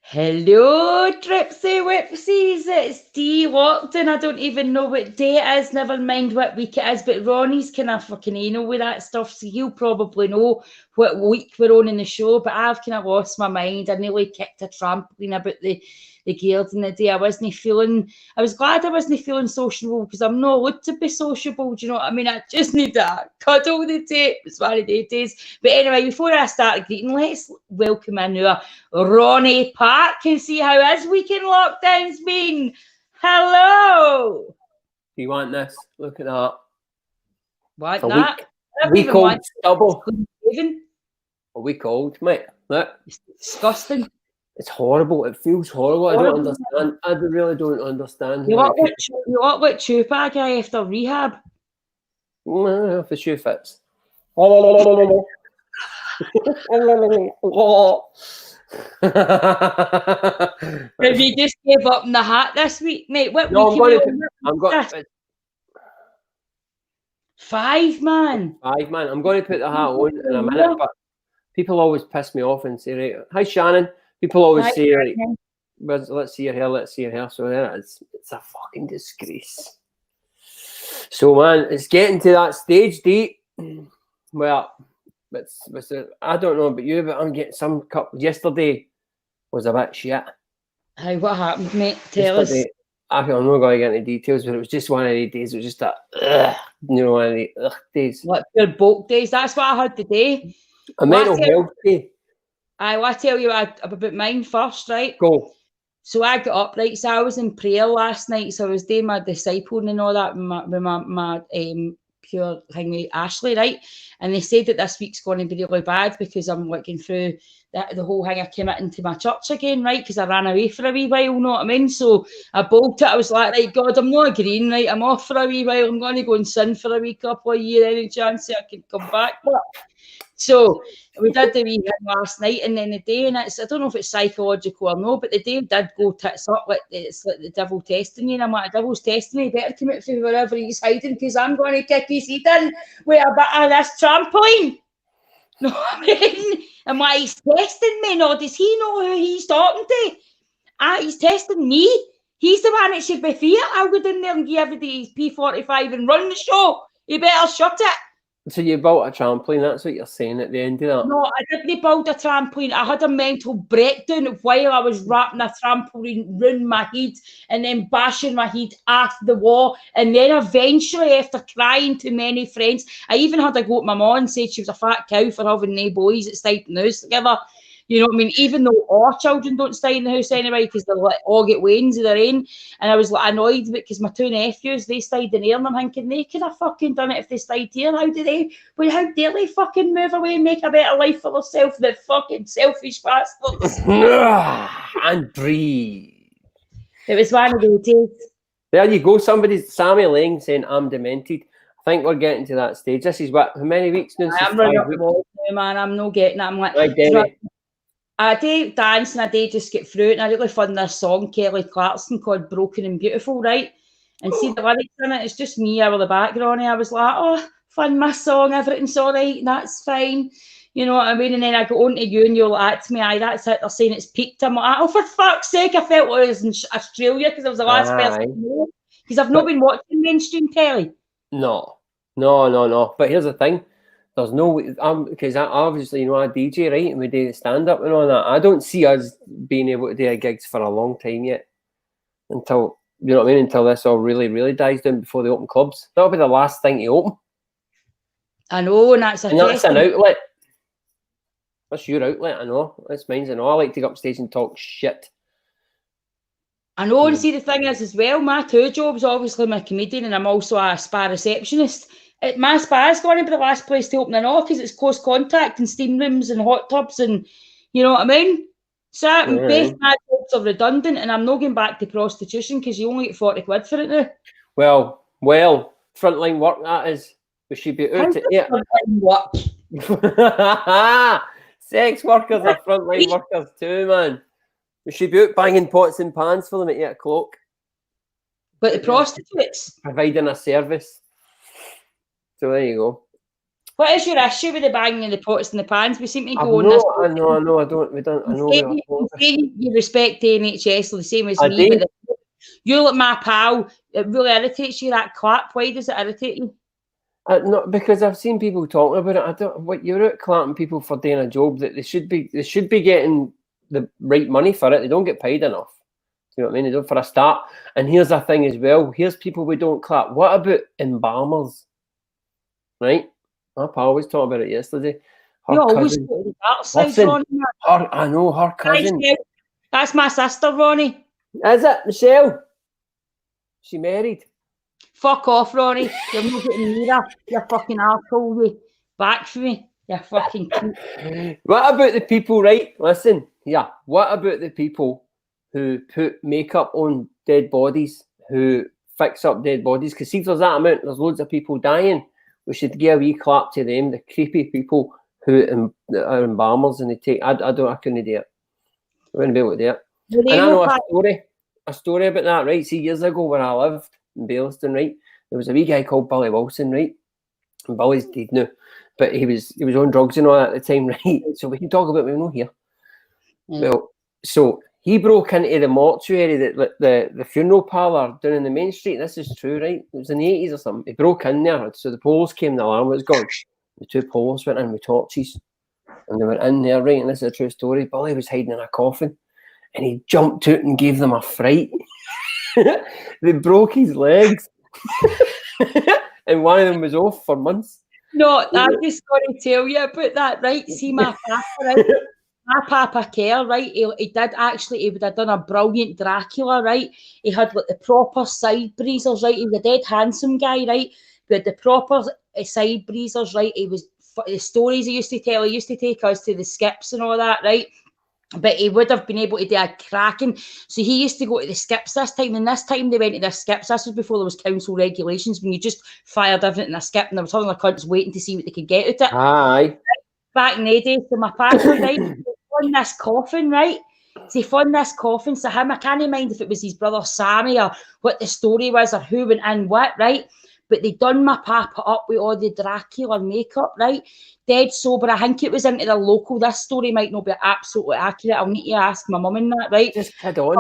Hello, Tripsy Whipsies. It's Dee Lockdown. I don't even know what day it is, never mind what week it is, but Ronnie's kind of fucking anal with that stuff, so he'll probably know what week we're on in the show, but I've kind of lost my mind. I nearly kicked a trampoline about the girls in the day. I was glad I wasn't feeling sociable because I'm not allowed to be sociable. Do you know what I mean? I just need a cuddle the tape. It's one of the days. But anyway, before I start greeting, let's welcome in our Ronnie Park and see how his weekend lockdown's been. Hello. Do you want this? Look at that. What? A That? week old stubble. Even? A week old, mate. Look. It's disgusting. It's horrible. It feels horrible. I don't understand. I really don't understand. You look like Tupac after rehab. If the shoe fits. Have you just gave up in the hat this week, mate? What No, week I'm going to 5, man. 5, man. I'm going to put the hat on in a minute, but people always piss me off and say, right, hi, Shannon. People always say, right, let's see your hair, let's see your hair. So then it's a fucking disgrace. So, man, it's getting to that stage, Dee. Well, I don't know about you, but I'm getting some cup. Yesterday was a bit shit. Hey, what happened, mate? Tell us. I'm not going to get into details, but it was just one of the days. It was just that, one of the days. What, your bulk days? That's what I had today. A mental health day. I'll tell you about mine first, right? Go. So I got up, right? So I was in prayer last night. So I was doing my discipling and all that with my pure thing with Ashley, right? And they said that this week's going to be really bad because I'm looking through the whole thing. I came into my church again, right? Because I ran away for a wee while, you know what I mean? So I bolted it. I was like, right, God, I'm not agreeing, right? I'm off for a wee while. I'm going to go and sin for a wee couple of years. Any chance I can come back? So we did the wee thing last night, and then the day, and I don't know if it's psychological or no, but the day did go tits up, like it's like the devil testing you. And I'm like, the devil's testing me, better come out from wherever he's hiding because I'm going to kick his head in with a bit of this trampoline. No, I mean, I'm like, he's testing me. No, does he know who he's talking to? He's testing me. He's the one that should be feared. I'll go in there and give everybody his P45 and run the show. You better shut it. So you built a trampoline, that's what you're saying at the end of that? No, I didn't build a trampoline. I had a mental breakdown while I was wrapping a trampoline round my head and then bashing my head off the wall. And then eventually, after crying to many friends, I even had to go to my mum and say she was a fat cow for having no boys that stayed in the house together. You know what I mean? Even though our children don't stay in the house anyway because they're like all get wains of their own. And I was like annoyed because my 2 nephews, they stayed in here and I'm thinking they could have fucking done it if they stayed here. How dare they fucking move away and make a better life for themselves, the fucking selfish bastards. And breathe. It was one of those days. There you go. Sammy Lang saying I'm demented. I think we're getting to that stage. This is what, how many weeks now? I'm running up the wall now, man. I'm not getting it. I'm like, I do dance and I do just get through it. And I really found this song, Kelly Clarkson, called Broken and Beautiful, right? And see the lyrics in it, it's just me over the background. I was like, oh, fun, my song, everything's all right, that's fine. You know what I mean? And then I go on to you and you're like, to me, aye, that's it. They're saying it's peaked. I'm like, oh, for fuck's sake, I felt like I was in Australia because I was the last person. Because I've not been watching mainstream telly. No. But here's the thing. There's no, because obviously, you know, I DJ, right? And we do stand-up and all that. I don't see us being able to do gigs for a long time yet. Until, you know what I mean? Until this all really, really dies down before they open clubs. That'll be the last thing to open. I know, and that's an outlet. That's your outlet, I know. That's mine, I know. I like to go upstage and talk shit. I know, and see, the thing is as well, my 2 jobs, obviously I'm a comedian and I'm also a spa receptionist. My spa is going to be the last place to open and all because it's close contact and steam rooms and hot tubs and, you know what I mean? So both my jobs are redundant and I'm not going back to prostitution because you only get 40 quid for it now. Well, frontline work that is. We should be out at 8. Frontline work. Sex workers are frontline workers too, man. We should be out banging pots and pans for them at 8 o'clock. But the prostitutes? Providing a service. So there you go. What is your issue with the banging of the pots and the pans? We seem to go on this. I know. You respect the NHS the same as me, but you look my pal. It really irritates you, that clap. Why does it irritate you? Not because I've seen people talking about it. I don't. What you're out clapping people for doing a job that they should be getting the right money for it. They don't get paid enough. You know what I mean? They don't for a start. And here's the thing as well. Here's people we don't clap. What about embalmers? Right? My pal was talking about it yesterday. Her cousin. I know her cousin. That's my sister, Ronnie. Is it, Michelle? She married. Fuck off, Ronnie. You're not getting neither. You're fucking arsehole. Back for me. You're fucking cute. What about the people, right? Listen, yeah. What about the people who put makeup on dead bodies, who fix up dead bodies? Because see, if there's that amount, there's loads of people dying. We should give a wee clap to them, the creepy people who are embalmers and they take. I couldn't do it. I wouldn't be able to do it. And I know a story about that, right? See, years ago when I lived in Baillieston, right, there was a wee guy called Billy Wilson, right? And Billy's dead now, but he was on drugs and all that at the time, right? So we can talk about him here. Well, so he broke into the mortuary, the funeral parlour down in the main street. This is true, right? It was in the 80s or something. He broke in there, so the police came, the alarm was gone. The two police went in with torches, and they went in there, right? And this is a true story. Billy was hiding in a coffin, and he jumped out and gave them a fright. They broke his legs, and one of them was off for months. No, I'm just going to tell you about that, right? See, my papa, right? My papa Kerr, right? He would have done a brilliant Dracula, right? He had like the proper side breezers, right? He was a dead handsome guy, right? He had the proper side breezers, right? He was the stories he used to tell. He used to take us to the skips and all that, right? But he would have been able to do a cracking. So he used to go to the skips this time, and this time they went to the skips. This was before there was council regulations, when you just fired everything in a skip, and there was all the cunts waiting to see what they could get out of it. Aye. Back in the day, so my papa, right, found this coffin, right? So he found this coffin. So him, I can't mind if it was his brother Sammy or what the story was or who went in what, right? But they done my papa up with all the Dracula makeup, right? Dead sober. I think it was into the local. This story might not be absolutely accurate. I'll need to ask my mum in that, right? Just head on.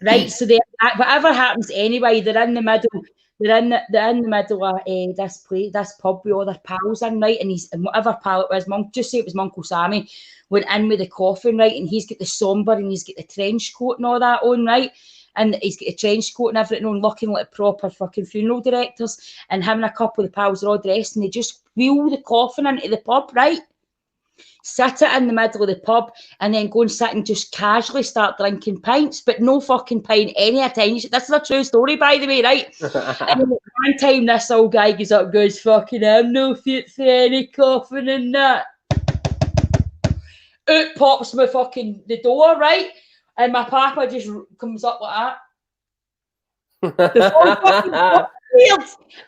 Right, so whatever happens anyway, they're in the middle. They're in the middle of this pub with all their pals in, right? And whatever pal it was, just say it was my Uncle Sammy, went in with the coffin, right? And he's got the sombre and he's got the trench coat and all that on, right? And he's got a trench coat and everything on, looking like proper fucking funeral directors. And him and a couple of the pals are all dressed, and they just wheel the coffin into the pub, right? Sit it in the middle of the pub, and then go and sit and just casually start drinking pints, but no fucking paying any attention. This is a true story, by the way, right? And then one time this old guy goes up and goes, fucking, I'm no fit for any coffin and that. Out pops my fucking the door, right? And my papa just comes up like that. The whole fucking weird.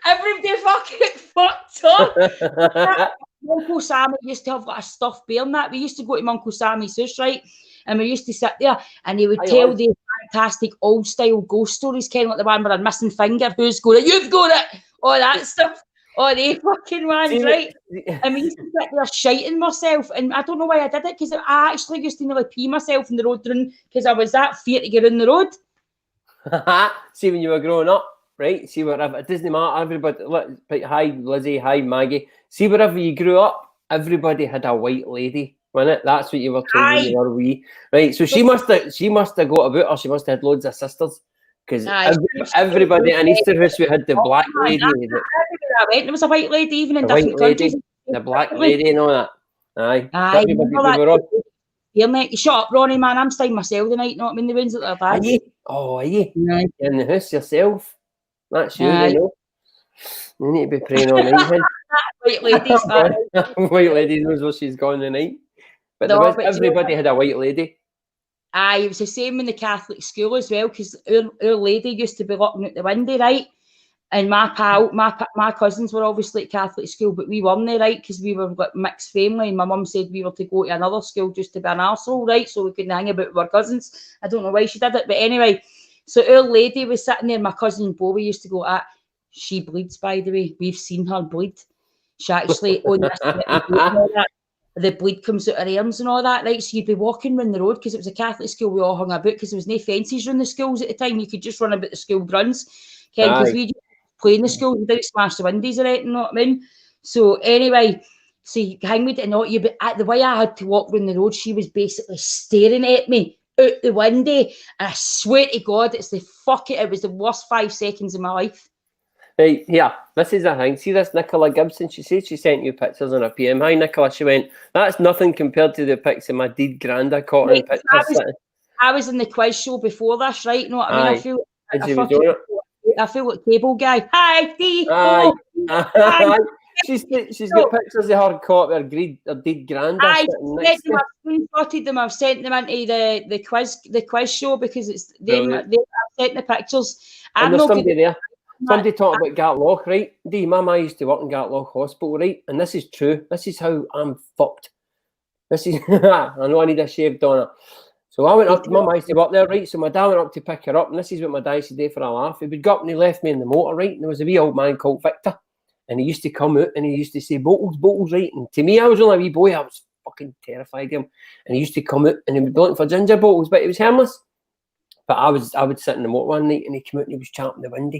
Everybody fucking fucked up. Uncle Sammy used to have like a stuffed bear and that. We used to go to my Uncle Sammy's house, right? And we used to sit there, and he would tell these fantastic old style ghost stories, kind of like the one with a missing finger, who's got it, you've got it, all that stuff. Oh, they fucking ones, right? And we used to sit there shiting myself, and I don't know why I did it, because I actually used to nearly pee myself in the road run, because I was that fear to get in the road. See, when you were growing up, right? See, wherever it doesn't matter, everybody. Hi, Lizzie. Hi, Maggie. See, wherever you grew up, everybody had a white lady, wasn't it? That's what you were told when you were wee, right? So she must have got about her. She must have had loads of sisters, because everybody in Easterhouse we had the black lady. Everywhere I went, there was a white lady, even in different countries. The black lady and all that. Aye. Shut up, Ronnie, man. I'm staying myself tonight. Not in the winds that they're bad. Are you? Oh, are you? You're in the house yourself. That's you, you know. You need to be praying all night. White ladies. White lady knows where she's gone tonight. But everybody had a white lady. Aye, it was the same in the Catholic school as well, because our lady used to be looking out the window, right? And my cousins were obviously at Catholic school, but we weren't there, right? Because we were like mixed family, and my mum said we were to go to another school just to be an arsehole, right? So we couldn't hang about with our cousins. I don't know why she did it, but anyway. So our lady was sitting there. My cousin Bowie used to go at. She bleeds, by the way. We've seen her bleed. she actually on this, the bleed comes out her arms and all that, right? So you'd be walking around the road because it was a Catholic school. We all hung about because there was no fences around the schools at the time. You could just run about the school grounds, because we just play in the schools. We didn't smash the windows or anything, you know what I mean? So anyway, so you hang with it and all you, but at the way I had to walk around the road, she was basically staring at me out the window, and I swear to God, it was the worst 5 seconds of my life. Right, yeah, this is the thing. See this Nicola Gibson? She said she sent you pictures on her PM. Hi, Nicola. She went, that's nothing compared to the pics of my deed grand I caught in pictures. I was in the quiz show before this, right? You know what I mean? I feel like cable guy. Hi, Dee. Hi. She's got pictures of her caught her deed grand. I've screenshotted them. I've sent them into the quiz show because it's them. I've sent the pictures. And there's somebody there. Somebody talked about Gatlock, right? Dee, my mum used to work in Gatlock Hospital, right? And this is true. This is how I'm fucked. This is, I know I need a shaved on her. So I went up, my mum used to work there, right? So my dad went up to pick her up, and this is what my dad used to do for a laugh. He would go up and he left me in the motor, right? And there was a wee old man called Victor. And he used to come out and he used to say, bottles, right? And to me, I was only a wee boy. I was fucking terrified of him. And he used to come out and he would be looking for ginger bottles, but he was harmless. But I would sit in the motor one night and he came out and he was champing the window.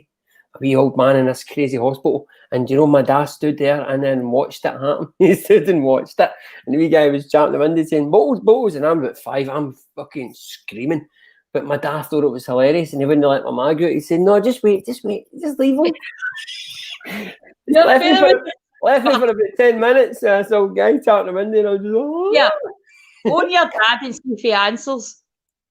A wee old man in this crazy hospital. And you know, my dad stood there and then watched it happen. He stood and watched it. And the wee guy was champing the window saying, bottles. And I'm about 5. I'm fucking screaming. But my dad thought it was hilarious and he wouldn't let my ma go. He said, no, just wait. Just leave him. Left me for about 10 minutes. I saw a guy champing the window and I was just, oh. Yeah. Phone your dad and see if he answers.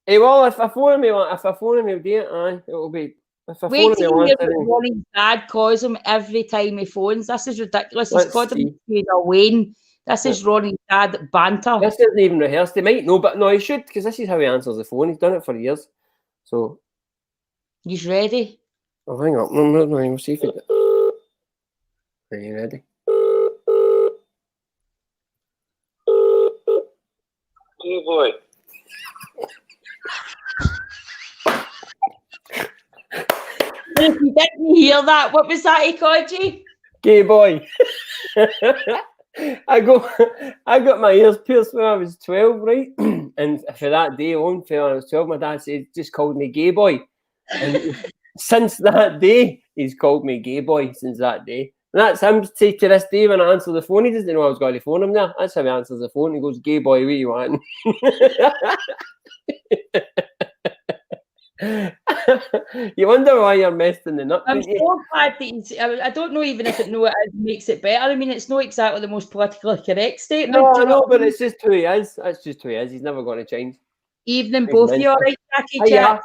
Hey, well, if I phone him, he'll do it. Aye, it'll be. Wait till you hear what Ronnie's dad calls him every time he phones. This is ridiculous. He's called him Wayne. This is Ronnie's dad banter. This isn't even rehearsed. He might know, but no, he should, because this is how he answers the phone. He's done it for years. So. He's ready. Oh, hang on. No, we'll see if he... Are you ready? Hey, boy. If you didn't hear that, what was that he called you? Gay boy. I got my ears pierced when I was 12, right? And for that day on, when I was 12, my dad said, just called me gay boy. And since that day, he's called me gay boy since that day. And that's him to this day when I answer the phone. He doesn't know I was going to phone him there. That's how he answers the phone. He goes, gay boy, what you want? You wonder why you're messed in the nut. I'm so glad that I don't know even if it makes it better. I mean, it's not exactly the most politically correct statement. No, but it's just who he is. That's just who he is. He's never going to change. Evening, both of you, all right, Jackie? Yeah.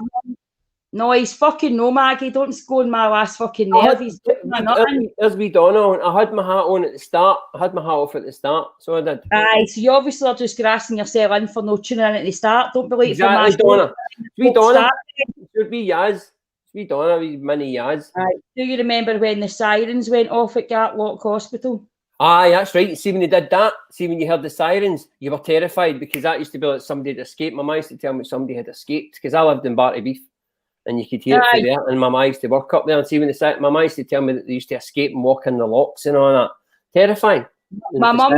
No, he's fucking no, Maggie. Don't scold my last fucking nerve. There's wee Donna on. I had my hat on at the start. I had my hat off at the start, so I did. Aye, so you obviously are just grassing yourself in for no tuning in at the start. Don't believe exactly, Donna. Wee Donna. It should be Yaz. Wee Donna, wee mini Yaz. Aye. Do you remember when the sirens went off at Gatlock Hospital? Aye, that's right. See, when they did that, see, when you heard the sirens, you were terrified because that used to be like somebody had escaped. My mum used to tell me somebody had escaped because I lived in Barty Beef. And you could hear it from there. And my mum used to work up there and see when my mum used to tell me that they used to escape and walk in the locks and all that. Terrifying. My mum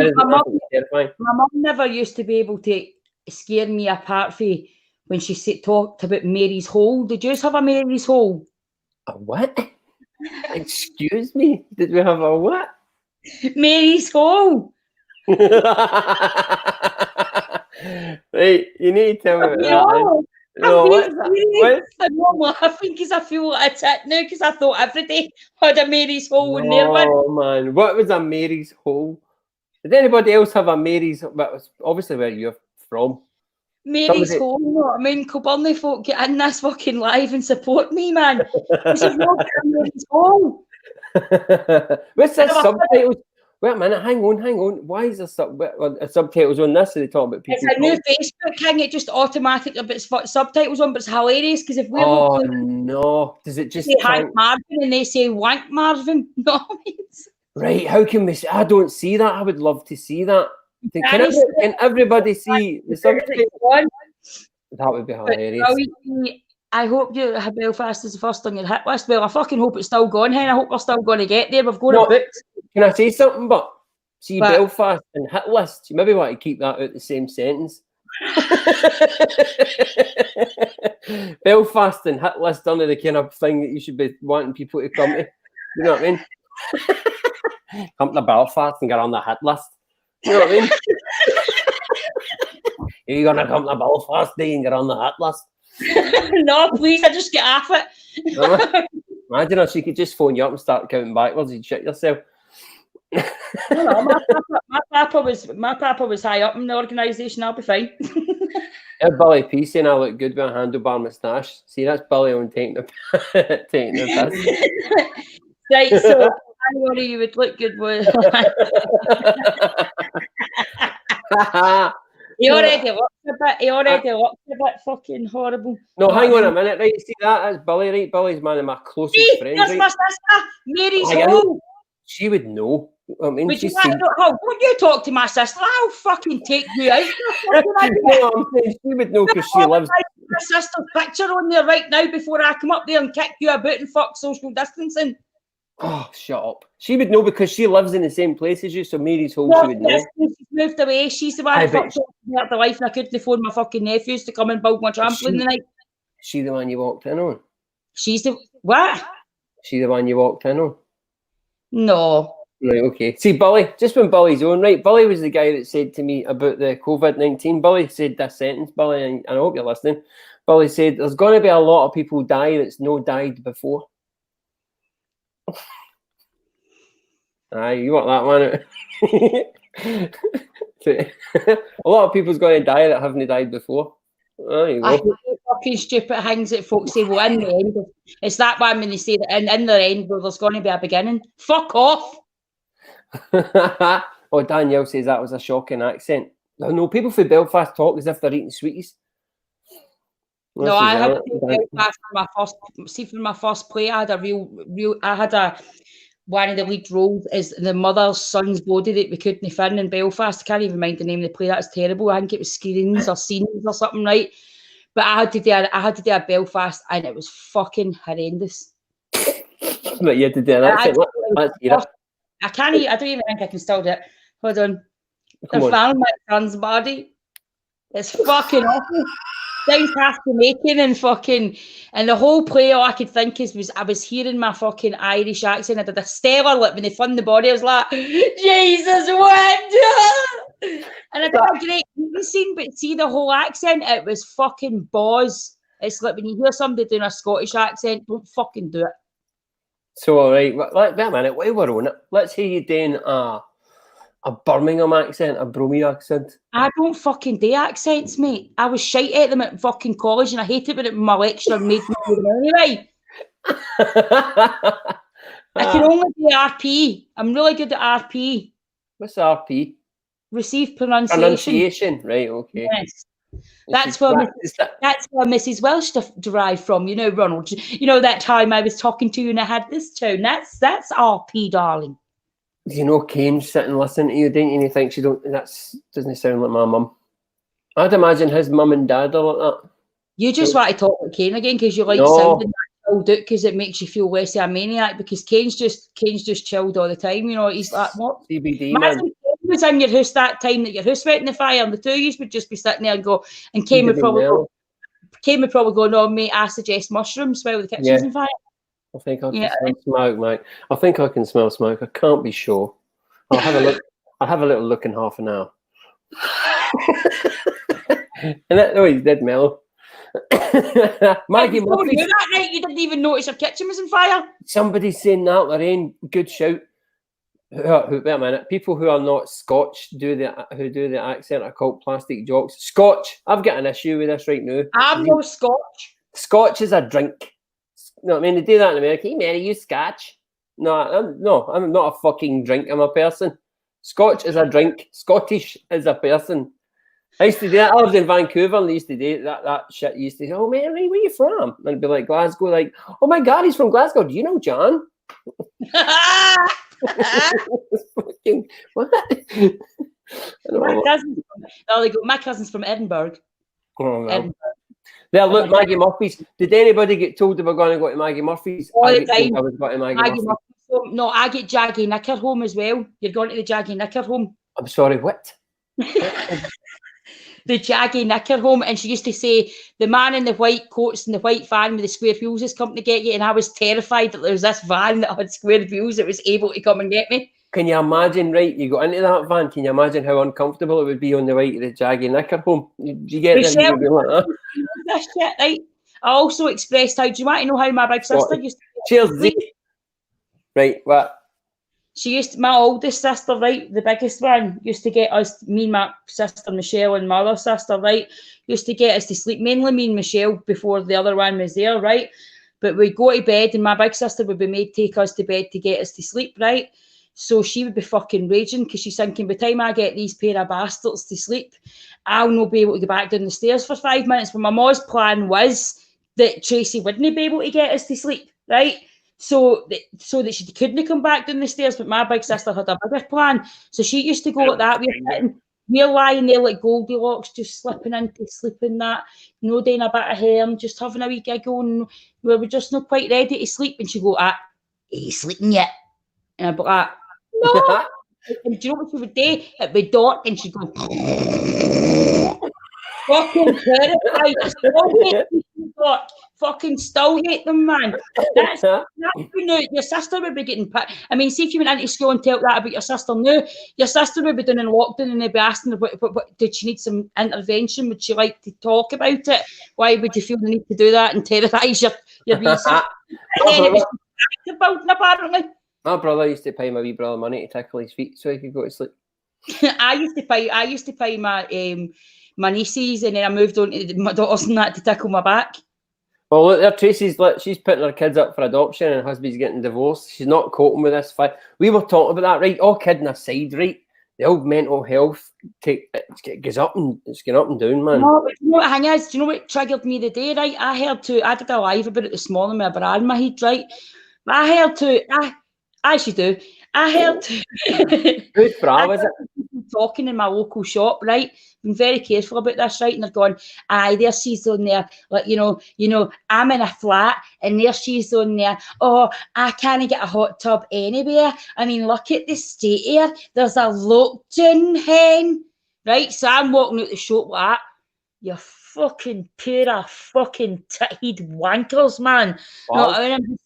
never used to be able to scare me apart from when she talked about Mary's Hole. Did you have a Mary's Hole? A what? Excuse me? Did we have a what? Mary's Hole. Right, you need to tell me about that. No, I'm laughing because I feel like a tit now because I thought every day had a Mary's Hole in there. Oh man, what was a Mary's Hole? Did anybody else have a Mary's? But obviously where you're from. Mary's Hole, you know what I mean? Kilburnie folk, get in this fucking live and support me, man. This is not a Mary's Hole. What's this subtitles? Wait a minute, hang on. Why is there subtitles on this? So they talk about people. It's a new Facebook thing. It just automatically puts subtitles on, but it's hilarious because if we're no, does it just say Hank Marvin and they say Wank Marvin? No, right? How can we? I don't see that. I would love to see that. Can everybody see the subtitles? That would be hilarious. I hope Belfast is the first on your hit list. Well, I fucking hope it's still gone, Hen. I hope we're still going to get there. We've got it booked. Can I say something? But See, Belfast and hit list, you maybe want to keep that out the same sentence. Belfast and hit list aren't the kind of thing that you should be wanting people to come to. You know what I mean? Come to Belfast and get on the hit list. You know what I mean? Are you gonna come to Belfast Day and get on the hit list? No, please, I just get off it. Imagine if she could just phone you up and start counting backwards, you'd shit yourself. No, my papa was high up in the organisation. I'll be fine. Billy P saying I look good with a handlebar moustache. See, that's Billy on taking the piss. Right, so Ronnie, you would look good with. He already looks a bit fucking horrible. No, hang on a minute, right? See that's Billy, right? Billy's one of my closest friends. That's right? my sister, Mary's home. She would know. I mean, would you would you talk to my sister? I'll fucking take you out. No, I'm saying she would know because she lives. My sister's picture on there right now before I come up there and kick you about and fuck social distancing. Oh, shut up. She would know because she lives in the same place as you, so Mary's home, she would know. She's moved away. She's the one who fucked up the life, and I couldn't afford my fucking nephews to come and build my trampoline the night. She the one you walked in on? She's the what? She the one you walked in on? No. Right, okay. See, Billy, just when Billy's on, right? Billy was the guy that said to me about the COVID-19. Billy said this sentence, Billy, and I hope you're listening. Billy said, there's going to be a lot of people die that's no died before. Aye, you want that one? A lot of people's going to die that haven't died before. There you go. I hate fucking stupid things that folks say, well, in the end, it's that one when they say that in the end, well, there's going to be a beginning. Fuck off. Oh, Danielle says that was a shocking accent. No, people from Belfast talk as if they're eating sweeties. No, I had to Belfast for my first play. I had one of the lead roles is the mother's son's body that we couldn't find in Belfast. I can't even mind the name of the play. That's terrible. I think it was Screens or Scenes or something, right? But I had to do a Belfast, and it was fucking horrendous. But you had to do that. I don't even think I can still do it. Hold on. They found my son's body. It's fucking awful. Sounds half Jamaican and the whole play, all I could think was I was hearing my fucking Irish accent. I did a stellar lip when they found the body. I was like, Jesus, what? And I did a great scene, but see the whole accent, it was fucking boz. It's like when you hear somebody doing a Scottish accent, don't fucking do it. So, all right, wait a minute, while we're on it, let's hear you doing a Birmingham accent, a Bromie accent. I don't fucking do accents, mate. I was shite at them at fucking college and I hate it when my lecturer made me do them anyway. I can only do RP. I'm really good at RP. What's RP? Received pronunciation. Pronunciation, right, okay. Yes. That's where Mrs. Welsh derived from, you know, Ronald. You know that time I was talking to you and I had this tone. That's RP, darling. You know, Kane's sitting listening to you, didn't you? And he thinks doesn't sound like my mum. I'd imagine his mum and dad are like that. You just want to talk like Kane again because you like sounding that chilled out because it makes you feel less of a maniac because Kane's just chilled all the time. You know, he's like, what? CBD, man. Kane was in your house that time that your house went in the fire and the two of you would just be sitting there and go, and Kane would probably go, no, mate, I suggest mushrooms while the kitchen's on fire. I think I can smell smoke, mate. I think I can smell smoke. I can't be sure. I'll have a look. I'll have a little look in half an hour. He's dead, Mellow. Maggie Murphy. That night you didn't even notice your kitchen was on fire. Somebody's saying that, Lorraine. Good shout. Wait a minute. People who are not Scotch who do the accent are called plastic jocks. Scotch. I've got an issue with this right now. I'm no Scotch. Scotch is a drink. No, I mean they do that in America. Hey, Mary, you Scotch? No, I'm not a fucking drink. I'm a person. Scotch is a drink. Scottish is a person. I used to do that. I lived in Vancouver and they used to do that shit. You used to say, "Oh, Mary, where are you from?" And it'd be like Glasgow. Like, "Oh my God, he's from Glasgow. Do you know John?" What? My cousin's from Edinburgh. Oh, no. Edinburgh. There, look, Maggie Murphy's. Did anybody get told they were going to go to Maggie Murphy's? All the time. I was going to Maggie Murphy's. No, I get Jaggy Knicker home as well. You're going to the Jaggy Knicker home. I'm sorry, what? The Jaggy Knicker home, and she used to say the man in the white coats and the white van with the square wheels is coming to get you, and I was terrified that there was this van that had square wheels that was able to come and get me. Can you imagine, right, you got into that van, can you imagine how uncomfortable it would be on the way to the Jaggy Knicker home? You get there and you'd be like, this shit, right? I also expressed how, do you want to know how my big sister used to cheers, Z. Right, what? She used to, my oldest sister, right, the biggest one, used to get us, me and my sister Michelle and my other sister, right, used to get us to sleep, mainly me and Michelle before the other one was there, right? But we'd go to bed and my big sister would be made take us to bed to get us to sleep, right? So she would be fucking raging because she's thinking, by the time I get these pair of bastards to sleep, I'll not be able to go back down the stairs for 5 minutes. But my mom's plan was that Tracy wouldn't be able to get us to sleep, right? So that she couldn't come back down the stairs, but my big sister had a bigger plan. So she used to go like that. We're lying there like Goldilocks, just slipping into sleep and that, no doing a bit of hair and just having a wee giggle, and we were just not quite ready to sleep. And she'd go, are you sleeping yet? And I'd be like, no. And do you know what she would do? It'd be dark and she'd go, fucking terrified. Fucking still hate them, man. That's your sister would be getting put. I mean, see if you went into school and tell that about your sister now, your sister would be doing in lockdown and they'd be asking her, what, did she need some intervention? Would she like to talk about it? Why would you feel the need to do that and terrorise your wee sister? Apparently. My brother used to pay my wee brother money to tickle his feet so he could go to sleep. I used to pay my my nieces, and then I moved on to my daughters and that to tickle my back. Well, look there, Tracy's she's putting her kids up for adoption and her husband's getting divorced. She's not coping with this fight. We were talking about that, right? All kidding aside, right? The old mental health goes up and it's going up and down, man. No, you know what the thing is? Do you know what triggered me the day, right? I did a live about it this morning with a bra in my head, right? But I heard Whose bra was it? Talking in my local shop, right? Been very careful about this, right? And they're going, aye, there she's on there, like, you know, I'm in a flat and there she's on there. Oh, I can't get a hot tub anywhere. I mean, look at the state here. There's a lockdown, hen. Right? So I'm walking out the shop like that. You fucking pair of fucking titted wankers, man. Wow. No, I mean, I'm just,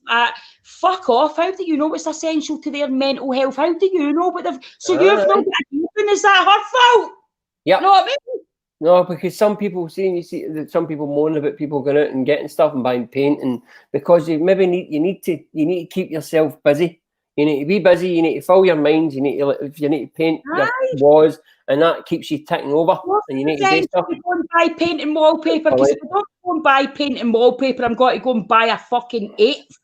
fuck off. How do you know it's essential to their mental health? How do you know what they've... So you've not got anything, is that her fault? Yeah. You know what I mean? No, because some people some people moan about people going out and getting stuff and buying paint, and because you maybe need to keep yourself busy. You need to be busy. You need to fill your mind. You need to paint your walls, and that keeps you ticking over. And you need to do stuff. Go and buy paint and wallpaper, because if I don't go and buy paint and wallpaper, I'm going to go and buy a fucking 8th.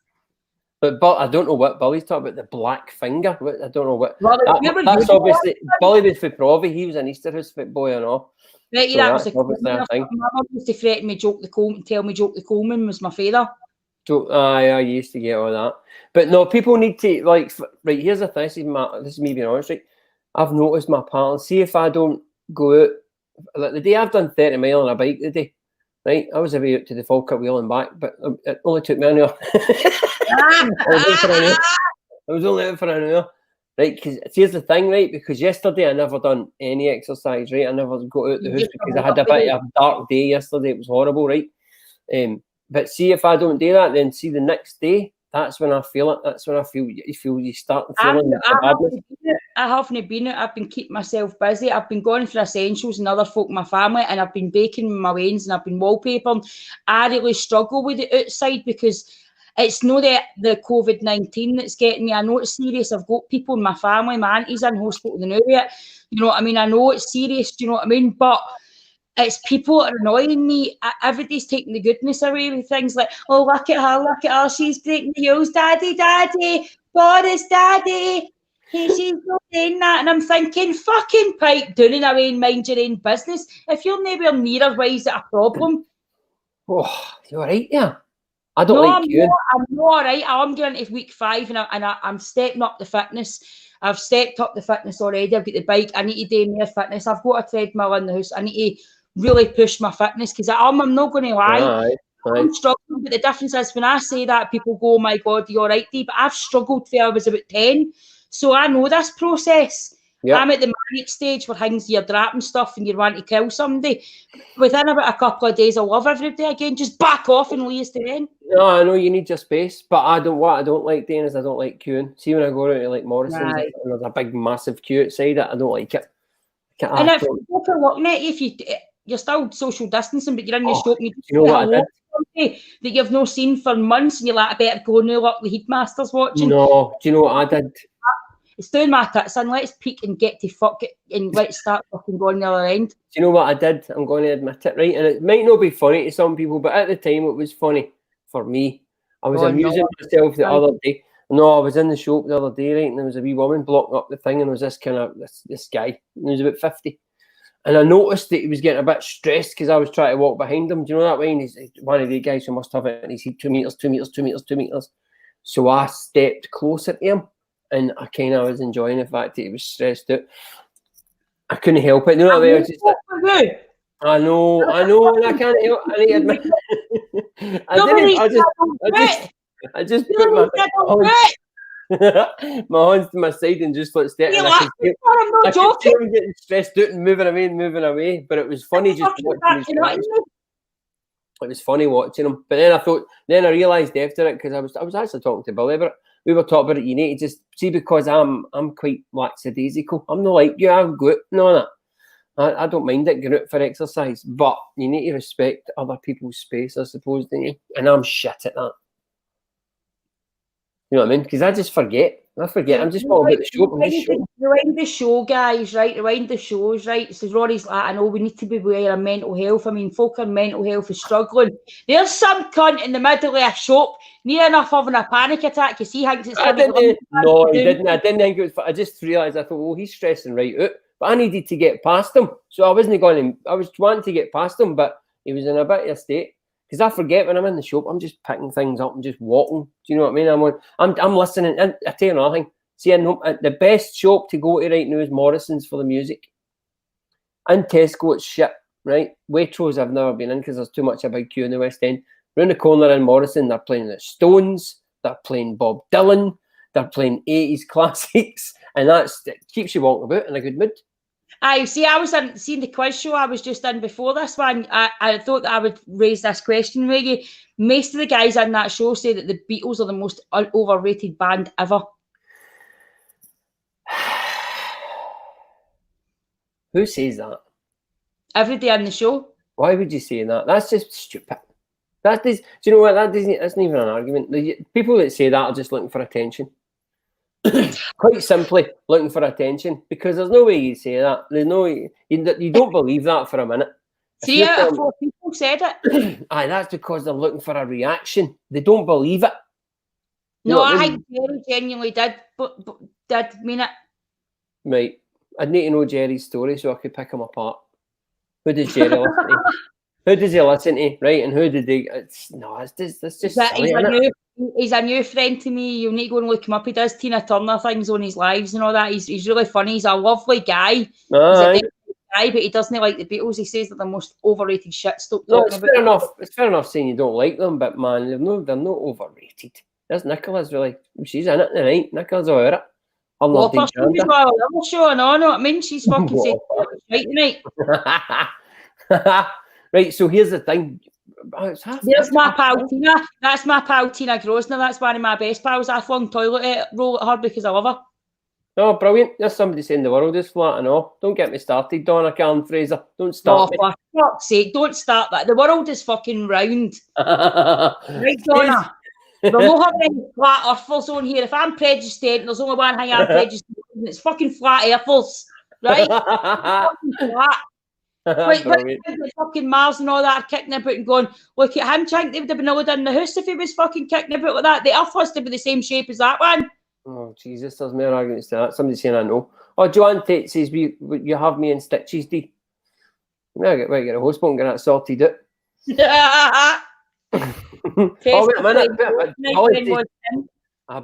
But I don't know what Billy's talking about, the black finger. I don't know what. Well, that's obviously Billy was for Provi. He was an Easterhouse boy and all. Right, so that was obviously a thing. My mum used to threaten me, Joke the Coleman was my father. So I used to get all that. But no, people need to, like, right, here's the thing, this is me being honest, right? I've noticed my pattern. See if I don't go out, like the day I've done 30 mile on a bike today, right? I was away out to the Falkirk wheel and back, but it only took me an hour. I was only out for an hour. Right, because here's the thing, right? Because yesterday I never done any exercise, right? I never got out the house because I had a bit of a dark day yesterday. It was horrible, right? But see if I don't do that, then see the next day, that's when I feel it. That's when I feel you start feeling the badness. I haven't been out. I've been keeping myself busy. I've been going for essentials and other folk in my family, and I've been baking my wains and I've been wallpapering. I really struggle with it outside because it's not the COVID-19 that's getting me. I know it's serious. I've got people in my family, my auntie's in hospital now yet. You know what I mean? I know it's serious, do you know what I mean? But it's people that are annoying me. Everybody's taking the goodness away with things like, oh, look at her, she's breaking the heels, daddy, Boris, daddy. Hey, she's not doing that. And I'm thinking, fucking pipe down and away and mind your own business. If you're nowhere near her, why is it a problem? Oh, you're right, yeah. I don't like you. I'm not all right. I'm getting into week 5 and I'm stepping up the fitness. I've stepped up the fitness already. I've got the bike. I need to do more fitness. I've got a treadmill in the house. I need to really push my fitness because I'm not going to lie. I'm struggling, but the difference is when I say that, people go, "Oh my God, you're right, Dee." But I've struggled till I was about 10, so I know this process. Yep. I'm at the manic stage where things you're draping stuff and you want to kill somebody. Within about a couple of days, I love everybody again. Just back off and leave us to end. No, I know you need your space, but what I don't like doing is I don't like queuing. See, when I go out to like Morrison's and there's a big massive queue outside it, I don't like it. And if people are looking at you, if you're still social distancing, but you're in the shop and you know what I did? That you've not seen for months, and you're like, I better go now, look, the Headmaster's watching. No, do you know what I did? It's doing my tits in. Let's peek and get to fuck it, and let's start fucking going the other end. Do you know what I did? I'm going to admit it, right? And it might not be funny to some people, but at the time it was funny for me. I was amusing myself the other day. No, I was in the shop the other day, right? And there was a wee woman blocking up the thing, and there was this kind of this guy. And he was about 50. And I noticed that he was getting a bit stressed because I was trying to walk behind him. Do you know that way? And he's one of the guys who must have it, and he's 2 meters, 2 meters, 2 meters, 2 meters. So I stepped closer to him, and I kind of was enjoying the fact that he was stressed out. I couldn't help it. You know what I mean? I was just like, I know, and I can't help. I need to admit, I just put my hands to my side and just like stepping. I could see him getting stressed out and moving away. But it was funny just watching him. It was funny watching him. But then I realised after it, because I was actually talking to Billy about it. We were talking about it. You need to just see, because I'm quite lackadaisical. I'm not like you. I'm good. No, that. I don't mind it, going out for exercise, but you need to respect other people's space, I suppose, don't you? And I'm shit at that. You know what I mean? Because I just forget. I'm just all about the show. Rewind the show, guys, right? Rewind the shows, right? So Ronnie's like, I know we need to be aware of mental health. I mean, folk on mental health is struggling. There's some cunt in the middle of a shop, near enough having a panic attack. You see, thinks it's funny. No, he didn't. I didn't think it was. I just realised, I thought, well, he's stressing right out. But I needed to get past him. So I wasn't going to, I was wanting to get past him, but he was in a bit of a state. Because I forget when I'm in the shop, I'm just picking things up and just walking. Do you know what I mean? I'm listening. And I tell you another thing. See, the best shop to go to right now is Morrison's for the music. And Tesco, it's shit, right? Waitrose I've never been in because there's too much of a big queue in the West End. Round the corner in Morrison, they're playing the Stones, they're playing Bob Dylan, they're playing 80s classics, and it keeps you walking about in a good mood. I see. I was seeing the quiz show I was just in before this one. I thought that I would raise this question with you. Most of the guys in that show say that the Beatles are the most overrated band ever. Who says that? Everybody on the show. Why would you say that? That's just stupid. Do you know what? That's not even an argument. The people that say that are just looking for attention. Quite simply looking for attention, because there's no way you say that. There's no way, you don't believe that for a minute. 3 out of 4 people said it. Aye, that's because they're looking for a reaction. They don't believe it. No, I think Jerry genuinely did mean it. Right. I'd need to know Jerry's story so I could pick him apart. Who does Jerry listen to? Who does he listen to? Right, and who did they? It's just silly, he's a new friend to me. You need to go and look him up. He does Tina Turner things on his lives and all that. He's really funny. He's a lovely guy. He's a guy, but he doesn't like the Beatles. He says they're the most overrated shit. No, it's fair enough. It's fair enough saying you don't like them, but man, they're not overrated. There's Nicola's really. She's in it tonight. Nicola's all right. I'm not show. No, I mean, she's fucking said right tonight. Right, so here's the thing. There's my pal Tina. That's my pal Tina Grosner. That's one of my best pals. I flung toilet roll at her because I love her. Oh, brilliant. There's somebody saying the world is flat and all. Don't get me started, Donna Callan Fraser. Don't start me. For fuck's sake, don't start that. The world is fucking round. Right, Donna? We're not having any flat earthers on here. If I'm prejudiced, there's only one thing I'm prejudiced, and it's fucking flat earthers. Right? Fucking flat. Like the fucking Mars and all that are kicking about and going, look at him, think they would have been all done in the house if he was fucking kicking about like that. The earth has to be the same shape as that one. Oh, Jesus, there's more arguments to that. Somebody's saying I know. Oh, Joanne Tate says, you have me in stitches, Dee. I get a hospital and get that sorted out. Oh, wait a minute.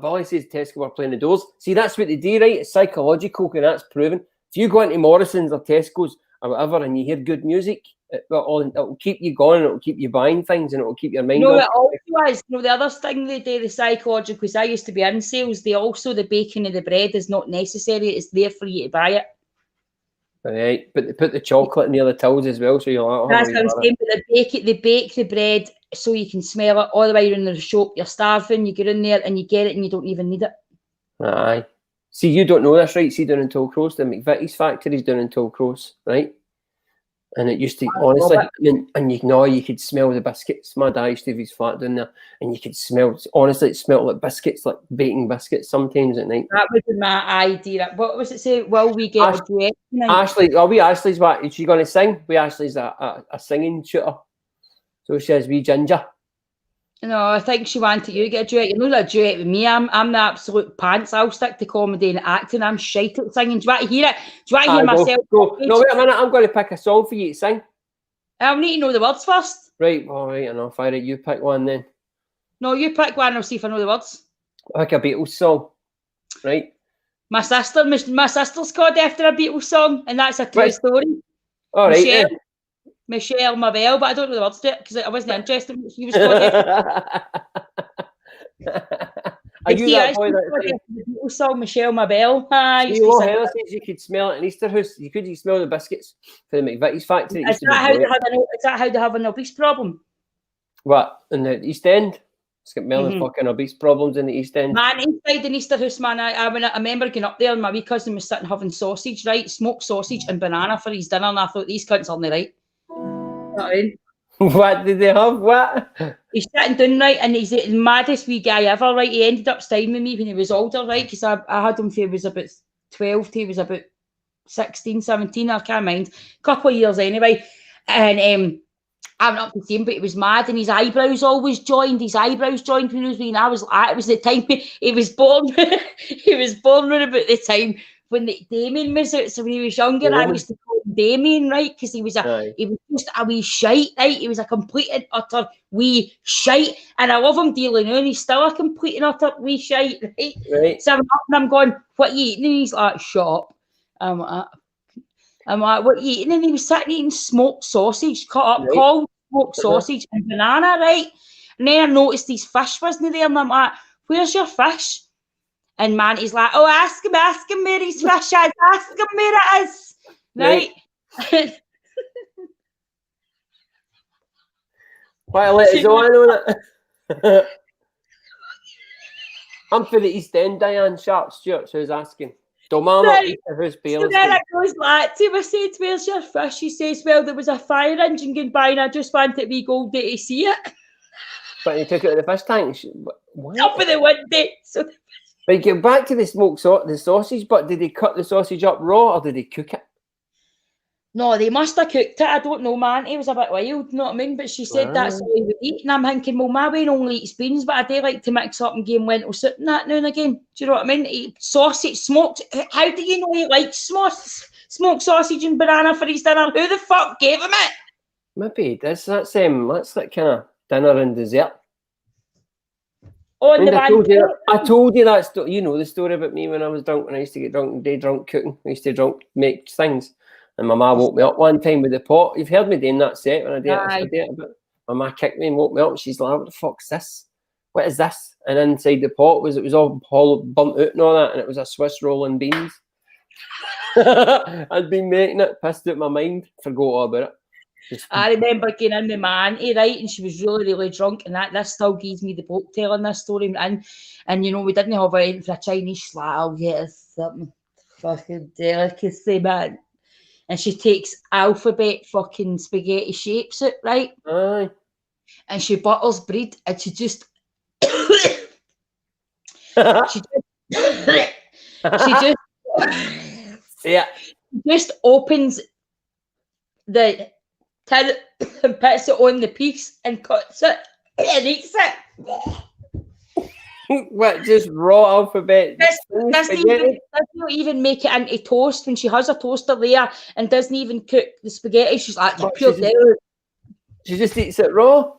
Billy says Tesco were playing the Doors. See, that's what they do, right? It's psychological, and that's proven. If you go into Morrison's or Tesco's or whatever and you hear good music, it'll keep you going, it'll keep you buying things, and it'll keep your mind No, off. it also is. The other thing they do, the psychological, because I used to be in sales, the baking of the bread is not necessary. It's there for you to buy it. Right, but they put the chocolate near the tills as well, so you're like, that's what I'm saying. But they bake the bread so you can smell it all the way around the shop. You're starving, you get in there and you get it, and you don't even need it. Aye. See, you don't know this, right? See, down in Tollcross, the McVitie's factory's down in Tollcross, right? And it used to, honestly, and you could smell the biscuits. My dad used to have his flat down there, and you could smell, honestly, it smelled like biscuits, like baking biscuits sometimes at night. That was my idea. What was it say? Will we get a duet tonight? Ashley's what? Is she going to sing? Ashley's a singing shooter. So she says, wee ginger. No, I think she wanted you to get a duet. You're not a duet with me. I'm the absolute pants. I'll stick to comedy and acting. I'm shite at singing. Do you want to hear it? Do you want to hear myself? Go. No, wait a minute. I'm going to pick a song for you to sing. I'll need to know the words first. Right. All right. Enough. All right. You pick one then. No, you pick one. I'll see if I know the words. Pick a Beatles song. Right. My sister's called after a Beatles song, and that's a true story. All right. Michelle Mabel, but I don't know the words to it because I wasn't interested in what she was called after. Are you that boy that the Beatles song Michelle Mabel? Heather says you could smell it in Easter House. You could smell the biscuits for the McVitie's factory. Is that how they have an obese problem? What, in the East End? It's got million fucking obese problems in the East End. Man, inside the Easter House, man, I remember getting up there and my wee cousin was sitting having sausage, right? Smoked sausage and banana for his dinner, and I thought, these cunts aren't right. What did they have? What? He's sitting down, right, and he's the maddest wee guy ever, right? He ended up staying with me when he was older, right? Because I had him when he was about 12 till he was about 16, 17, I can't mind. A couple of years anyway. And I'm not the same, but he was mad, and his eyebrows always joined. His eyebrows joined when he was being. It was the time he was born. He was born around about the time when Damien was out. So when he was younger, I used to call him Damien, right? Because he was just a wee shite, right? He was a complete and utter wee shite, and I love him dearly now, and he's still a complete and utter wee shite, right? So I'm up and I'm going, "What are you eating?" And he's like, "Shut up." I'm like, "What are you eating?" And he was sitting eating smoked sausage, cut up, cold smoked sausage and banana, right? And then I noticed his fish wasn't there, and I'm like, "Where's your fish?" And man, he's like, "Oh, ask him where his fish is, ask him where it is." Right? Why let us on it? I'm for the East End, Diane Sharp Stewart, so I was asking. Right. So then it goes like to me, I said, "Where's your fish?" She says, "Well, there was a fire engine going by and I just wanted me Goldie to see it." But you took it to the fish tank? What? Up in the window. So right, get back to the smoked the sausage, but did they cut the sausage up raw or did they cook it? No, they must have cooked it. I don't know, man. It was a bit wild, you know what I mean? But she said that's all he would eat. And I'm thinking, well, my way only eats beans, but I do like to mix up and give him lentil soup and that now and again. Do you know what I mean? Eat sausage, smoked. How do you know he likes smoked sausage and banana for his dinner? Who the fuck gave him it? Maybe he does. That's like kind of dinner and dessert. Oh, I told you that story. You know the story about me when I was drunk, when I used to get drunk and day drunk cooking. I used to make things. And my ma woke me up one time with the pot. You've heard me doing that set when I did it. But my ma kicked me and woke me up. And she's like, "What the fuck's this? What is this?" And inside the pot it was all burnt out and all that. And it was a Swiss roll and beans. I'd been making it, pissed out my mind, forgot all about it. I remember getting in with my auntie, right, and she was really, really drunk, and that still gives me the boat telling this story. And you know, we didn't have anything for a Chinese slag. I'll get us something fucking delicacy, man. And she takes alphabet fucking spaghetti shapes it, right? Aye. And she butters bread, and she just just opens the tin and puts it on the piece and cuts it and eats it. What, just raw alphabet? Doesn't even make it into toast when she has a toaster there and doesn't even cook the spaghetti. She's like, she just eats it raw.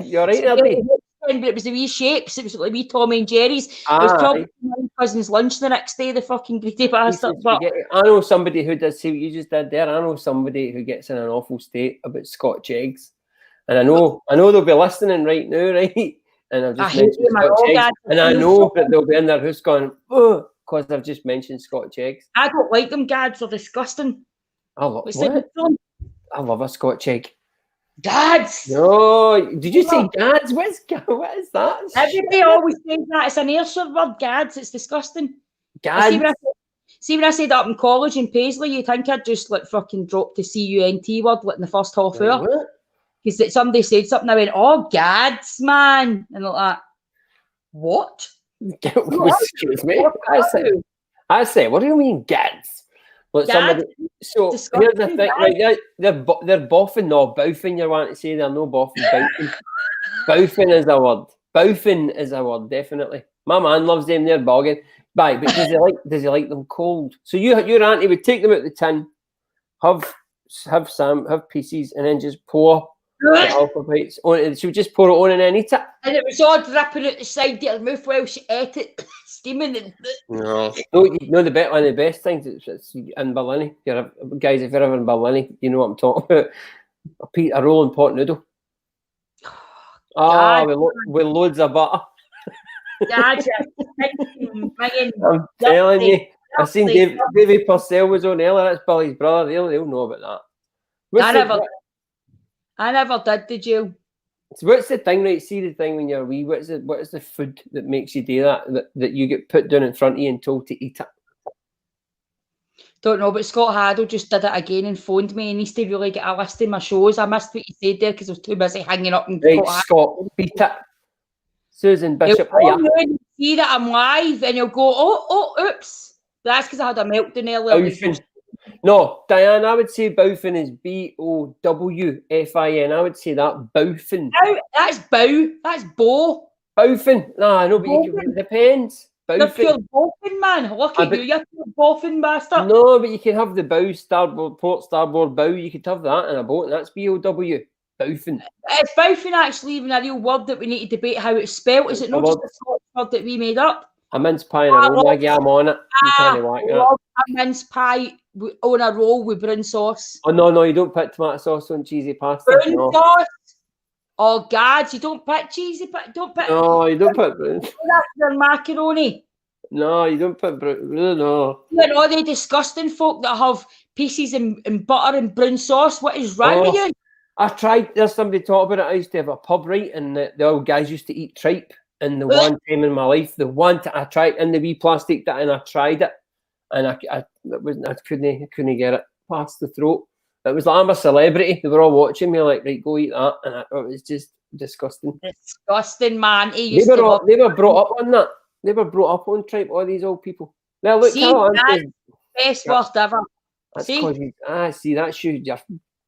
You're right, Abby. but it was the wee shapes. It was like wee Tommy and Jerry's. It was probably my cousin's lunch the next day, the fucking greedy bastard. But I know somebody who does see what you just did there. I know somebody who gets in an awful state about Scotch eggs. And I know they'll be listening right now, right? And I've just mentioned Scotch eggs. And I know that they'll be in their house going, oh, because I've just mentioned Scotch eggs. I don't like them, Gads. They're disgusting. I love a Scotch egg. Gads! No, did you say Gads? What is that? Everybody always says that. It's an Ayrshire word, Gads. It's disgusting. Gads. See when I said that up in college in Paisley, you think I'd just like fucking drop the C-U-N-T word like in the first half hour? Because somebody said something, I went, oh, Gads, man. And like that. What? Excuse me. I say, what do you mean, Gads? Like somebody, so here's the thing, right? They're boffing, no bouffing. You want to say they're no boffing, bouffing. Bouffing is a word. Bouffing is a word, definitely. My man loves them. They're bogging. Right, but does he like them cold? So your auntie would take them out the tin, have pieces, and then just pour the alpha bites on it. She would just pour it on and then eat it. And it was all dripping out the side of her mouth while she ate it, steaming it. No, one of the best things it's in Berlin. Guys, if you're ever in Berlin, you know what I'm talking about. A rolling pot noodle. With loads of butter. I'm telling you. I seen David Purcell was on earlier. That's Billy's brother. They'll know about that. I never did you? So what's the thing, right? See the thing when you're wee. What is the food that makes you do that you get put down in front of you and told to eat it? Don't know, but Scott Haddle just did it again and phoned me. He needs to really get a list of my shows. I missed what you said there because I was too busy hanging up. And right, Scott, beat it. Susan Bishop. He'll see that I'm live and he'll go, oh, oops. That's because I had a meltdown earlier. No, Diane, I would say Bowfin is B-O-W-F-I-N. I would say that, Bowfin. No, that's bow. That's bow. Bowfin. No, but it depends. Bowfin. You're pure boffin, man. Look at you. You're pure boffin bastard. No, but you can have the bow, port starboard bow. You could have that in a boat, and that's B-O-W. Bowfin. Is Bowfin actually even a real word that we need to debate how it's spelled? Is it not just a Scottish word that we made up? A mince pie and a roll, Maggie, I'm on it. A mince pie on a roll with brown sauce. Oh, no, you don't put tomato sauce on cheesy pasta. Brown sauce? Oh, God, you don't put cheesy, no, you don't put brown. That's your macaroni. No, you don't put brown, no. You're all the disgusting folk that have pieces in butter and brown sauce. What is wrong with you? I tried, there's somebody talked about it. I used to have a pub, right, and the old guys used to eat tripe. And the one time in my life, I tried in the wee plastic that, and I tried it, and I couldn't get it past the throat. It was like I'm a celebrity. They were all watching me, like, right, go eat that, and it was just disgusting. Disgusting, man. They were brought up on that. They were brought up on tripe. All these old people. Now look, that's best worst ever. See, that's you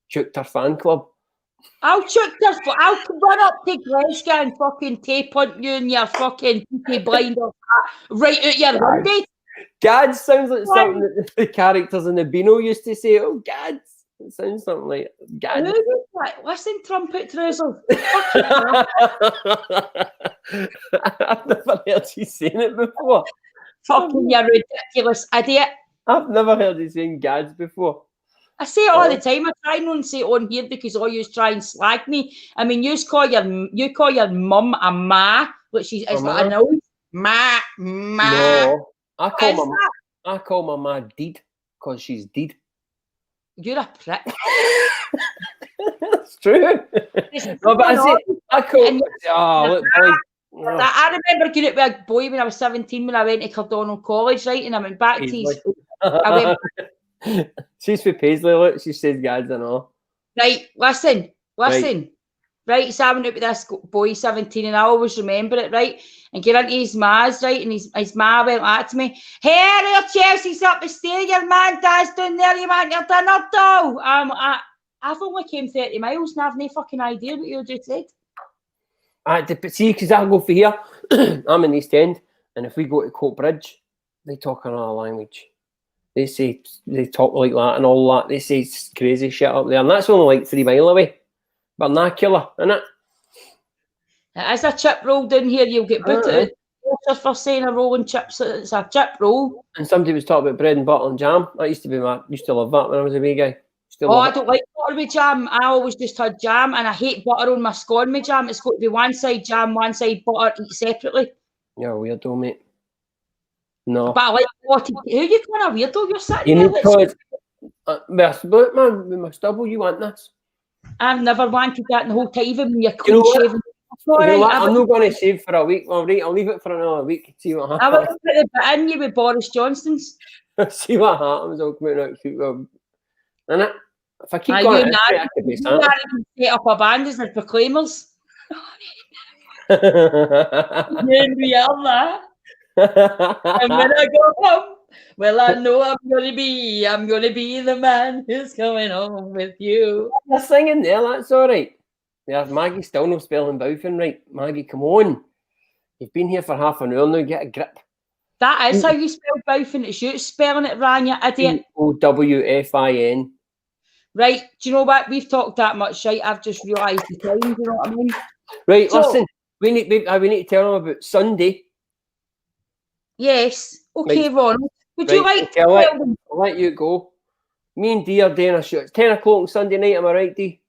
choked her fan club. I'll run up to Glasgow and fucking tape on you and your fucking blinders right out your window. Gads sounds like something that the characters in the Beano used to say. Oh, Gads. It sounds something like Gads. Listen, trumpet trousers. I've never heard you saying it before. Fucking you ridiculous idiot. I've never heard you saying Gads before. I say it all the time. I try not to say it on here because all you try and slag me. I mean, you call your mum a ma, which is like an old ma. No, I call my ma deed because she's deed. You're a prick. That's true. No, but I call. Look, I remember going out with a boy when I was 17 when I went to Cardonal College, right, and I went back to his. She's for Paisley, look, she says Gads and all. Right, listen. Right, so I went out with this boy, 17, and I always remember it, right? And get into his ma's, right? And his ma went like to me, hey, there, Chelsea's up the stair, your man dad's down there, you want your dinner dough? I've only came 30 miles and I've no fucking idea what you just said. See, because I go for here, I'm in East End, and if we go to Coatbridge, they talk another language. They talk like that and all that. They say crazy shit up there. And that's only like 3 miles away. Vernacular, isn't it? It is a chip roll down here. You'll get booted out for saying a rolling chips. It's a chip roll. And somebody was talking about bread and butter and jam. That used to love that when I was a wee guy. I don't like butter with jam. I always just had jam, and I hate butter on my scone with jam. It's got to be one side jam, one side butter, eat separately. You're a weirdo, mate. No. But I like what? Who you kind of weirdo? You're sitting you there. Need to look, man, with my stubble, you want this? I've never wanted that in the whole time, even when you're clean shaven. I'm not going to shave for a week. I'll leave it for another week. See what happens. I will put the bit in you with Boris Johnson's. See what happens. I'll come out and if I keep going, I could be set up a band as the Proclaimers. Then we are that. And when I go home, well, I know I'm going to be the man who's coming home with you. You're singing there, that's all right. There's Maggie still no spelling Bowfin right. Maggie, come on. You've been here for half an hour now, get a grip. That is how you spell Bowfin. It's you spelling it wrong, you idiot. Owfin. Right, do you know what? We've talked that much, right? I've just realised the time, you know what I mean? Right, so, listen, we need to tell them about Sunday. Yes. Okay, right. Ronald. Would you like to tell them? I'll let you go. Me and Dee are doing a show. It's 10 o'clock on Sunday night, am I right, Dee?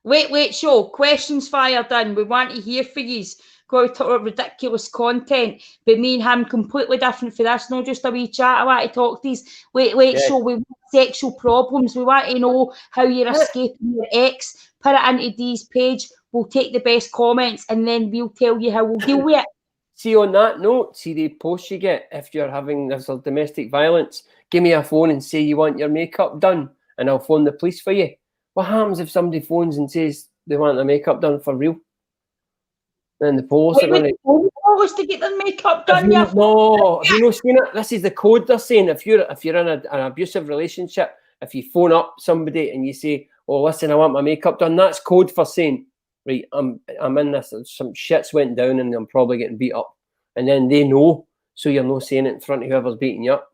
Wait, show. Questions fired in. We want to hear for you. Go talk about ridiculous content, but me and him completely different for this. Not just a wee chat. I want to talk to these. Wait, show. We want sexual problems. We want to know how you're escaping your ex. Put it into Dee's page. We'll take the best comments and then we'll tell you how we'll deal with it. See, on that note, see the post you get if you're having this domestic violence. Give me a phone and say you want your makeup done, and I'll phone the police for you. What happens if somebody phones and says they want their makeup done for real? Then the police are going to phone us to get their makeup done. No, have you not seen it? This is the code they're saying. If you're in an abusive relationship, if you phone up somebody and you say, "Oh, listen, I want my makeup done," that's code for saying, right, I'm in this. Some shit's went down and I'm probably getting beat up. And then they know, so you're not saying it in front of whoever's beating you up.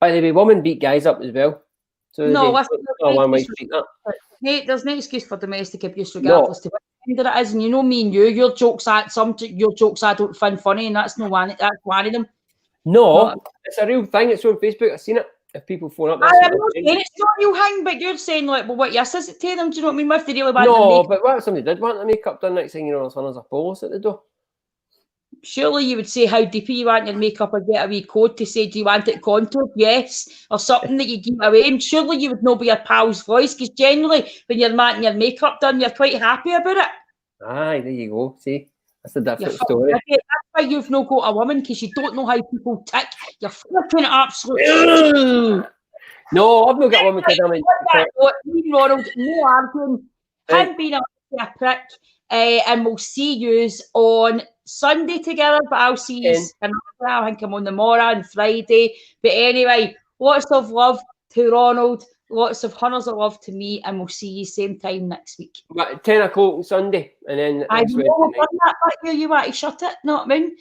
By the way, women beat guys up as well. So there's no excuse for domestic abuse regardless to what gender it is. And you know me and you, your jokes I don't find funny, and that's one of them. No, it's a real thing. It's on Facebook. I've seen it. If people phone up, I'm not saying it's not a real thing, but you're saying like, well, what yes is it to them? Do you know what I mean? If they really want no, but what if somebody did want the makeup done? Next thing you know, there's a police at the door. Surely you would say how deep you want your makeup, or get a wee code to say, do you want it contoured? Yes, or something that you give away. And surely you would know by your pal's voice, because generally when you're wanting your makeup done, you're quite happy about it. Aye, there you go. See, that's a different story. That's why you've not got a woman, because you don't know how people tick. You're flipping absolutely. No, I've not got a woman because I'm in. Ronald, no arguing. Him being a prick, and we'll see yous on Sunday together, but I'll see you. I think I'm on the morrow and Friday. But anyway, lots of love to Ronald, lots of hundreds of love to me, and we'll see you same time next week. But 10 o'clock on Sunday, and then I know that, but you want to shut it, not me.